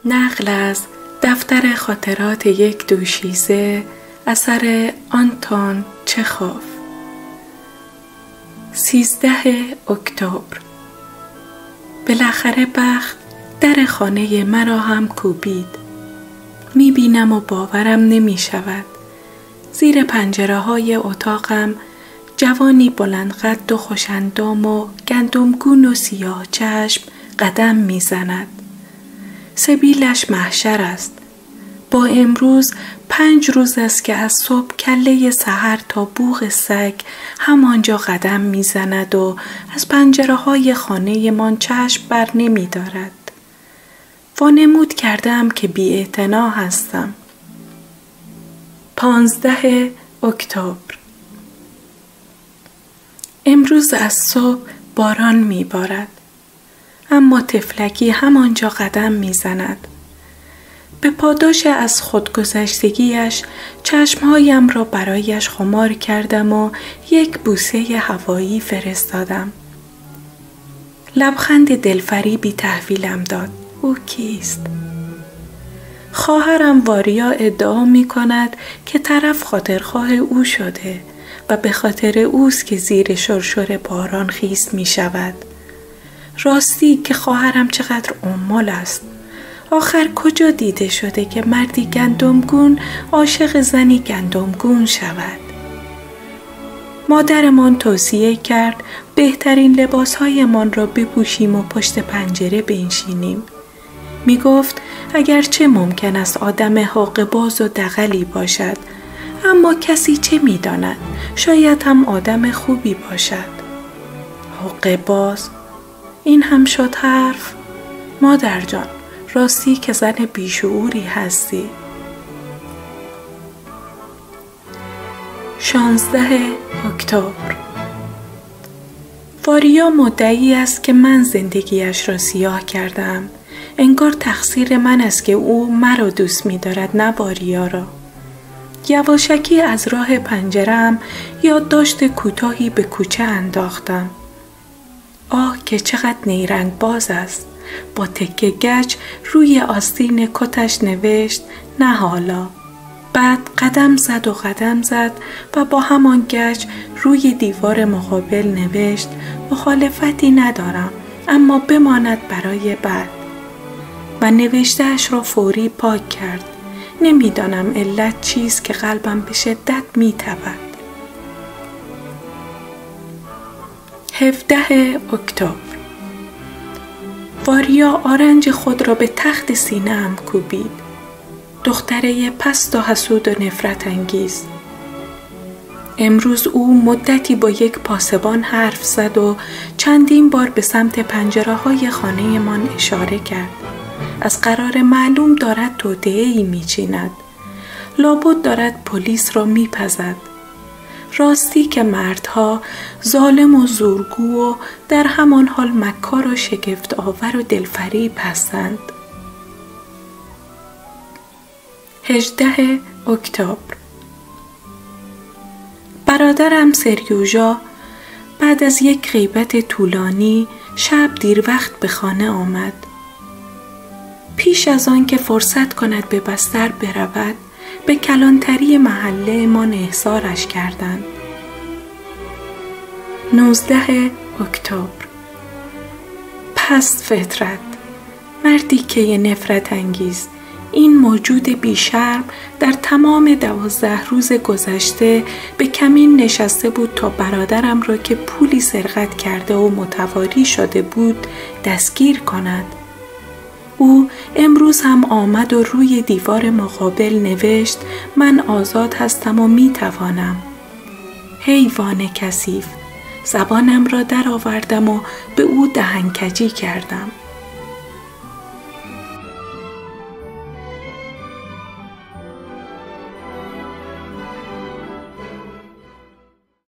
نقل از دفتر خاطرات یک دوشیزه اثر آنتون چخوف. 13 اکتبر. بالاخره بخت در خانه مرا هم کوبید. میبینم و باورم نمی شود. زیر پنجره های اتاقم جوانی بلندقد و خوش‌اندام و گندمگون و سیاه چشم قدم میزند. سبیلش محشر است. با امروز 5 روز است که از صبح کله سحر تا بوق سگ همانجا قدم میزند و از پنجره های خانه من چشم بر نمی دارد. وانمود کردم که بی‌اعتنا هستم. 15 اکتبر. امروز از صبح باران میبارد، اما طفلکی همانجا قدم میزند. به پاداش از خودگذشتگیش چشمهایم را برایش خمار کردم و یک بوسه هوایی فرستادم. لبخند دلفریبی تحویلم داد. او کیست؟ خواهرم واریا ادعا می کند که طرف خاطرخواه او شده و به خاطر اوست که زیر شرشر باران خیس می شود. راستی که خواهرم چقدر امال است. آخر کجا دیده شده که مردی گندمگون عاشق زنی گندمگون شود؟ مادرمان توصیه کرد بهترین لباسهایمان را بپوشیم و پشت پنجره بنشینیم. می گفت اگرچه ممکن است آدم حقه‌باز و دغلی باشد، اما کسی چه می داند؟ شاید هم آدم خوبی باشد. حقه‌باز؟ این هم شد حرف؟ مادر جان، راستی که زن بیشعوری هستی. 16 اکتبر. واریا مدعی است که من زندگیش را سیاه کردم. انگار تقصیر من است که او مرا دوست می دارد، نه واریا را. یواشکی از راه پنجره‌ام یادداشت کوتاهی به کوچه انداختم. آه که چقدر نیرنگ باز است. با تکه گچ روی آستین کتش نوشت نه حالا. بعد قدم زد و با همان گچ روی دیوار مقابل نوشت مخالفتی ندارم، اما بماند برای بعد. و نوشته‌اش را فوری پاک کرد. نمیدانم علت چیست که قلبم به شدت می‌تپد. 17 اکتبر. واریا آرنج خود را به تخت سینه‌ام کوبید. دختره پست و حسود و نفرت انگیز. امروز او مدتی با یک پاسبان حرف زد و چندین بار به سمت پنجره‌های خانه من اشاره کرد. از قرار معلوم دارد توطئه‌ای می‌چیند. لابد دارد پلیس را می‌پزد. راستی که مردها ظالم و زورگو و در همان حال مکار و شگفت آور و دلفریب هستند. 18 اکتبر. برادرم سریوژا بعد از یک غیبت طولانی شب دیر وقت به خانه آمد. پیش از آن که فرصت کند به بستر برود، به کلانتری محله ما احضارش کردند. 19 اکتبر. پست فطرت، مردی که یه نفرت انگیز، این موجود بیشرم در تمام 12 روز گذشته به کمین نشسته بود تا برادرم را که پولی سرقت کرده و متواری شده بود دستگیر کند. او امروز هم آمد و روی دیوار مقابل نوشت من آزاد هستم و میتوانم. حیوان کثیف. زبانم را در آوردم و به او دهنکجی کردم.